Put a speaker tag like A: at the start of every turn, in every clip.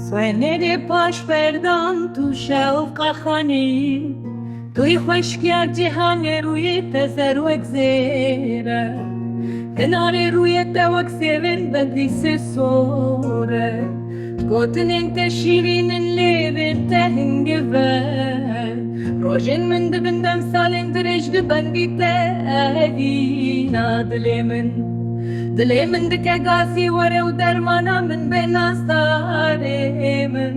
A: سوێنێرێ پاش بەردان تو شەوقە خانی توی خوشکیا جیهانێ ڕوویتە سەروەک زێرە هێنارێ ڕوویەتە وەک سێوێن بەدی سۆرە گوتنێن تە شیرینن لێوێن تە هنگڤە ڕۆژێن من دبندەم ساڵێن درێژ دبەندیتە ئەدینا دلێ من دکە گازی وەرە و دەرمانە من بێ نازدارێ من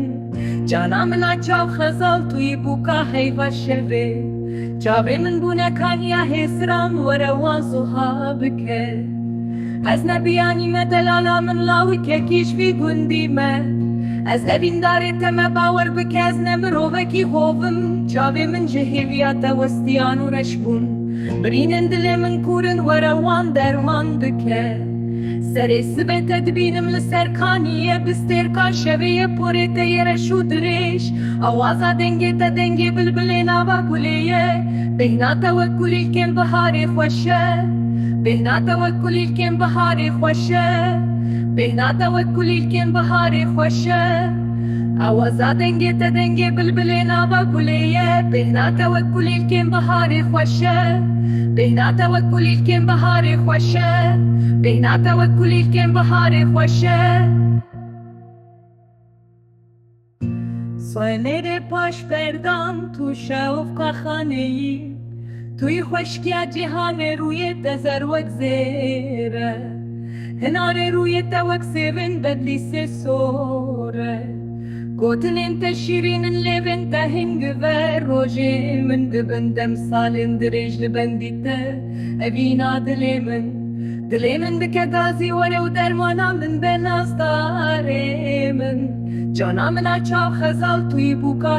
A: جانا منا چاو خەزاڵ توی بووکە هەیڤە شەوێ چاوێ من بوونەکانیا هێسران وەرە وازوها بکە ئەس نەبیانیمە دەلالا من لاوی کێکیشوی گوندیمە ئەس ئەبیندارێتەمە باوەڕ بکە ئەس نە مرۆڤەکی هۆڤم چاوێ من ji hêviyata westiyan û reş bûn birînin dilê min kûrin were wan derman dike serê sibê te dibînim li ser kaniyê bistêrka şevê porê te yê reş û dirêj awaza dengê te dengê bilbilê nava gulê ye bêhna te wek kulîlkên biharê xweş e bêhna te wek kulîlkên biharê xweş e bêhna te wek kulîlkên biharê xweş e awaza dengê te dengê bilbilê nava gulê ye bêhna te wek kulîlkên biharê xweş e bêhna te wek kulîlkên biharê xweş e bêhna te wek kulîlkên biharê xweş e Soênêrê paş berdan tu şewqa xaneyî توی خوشکیا جیهانê rûyê te zerwek zêre هێنارێ rûyê te wek sêvên bedlî sê sore gotinên te şîrînin lêvên te hingve rojê min dibindem salên dirêj li bendî te evîna dilê min dike gazî were û dermana min bê nazdarê min cana mina çav xezal tuyî bûka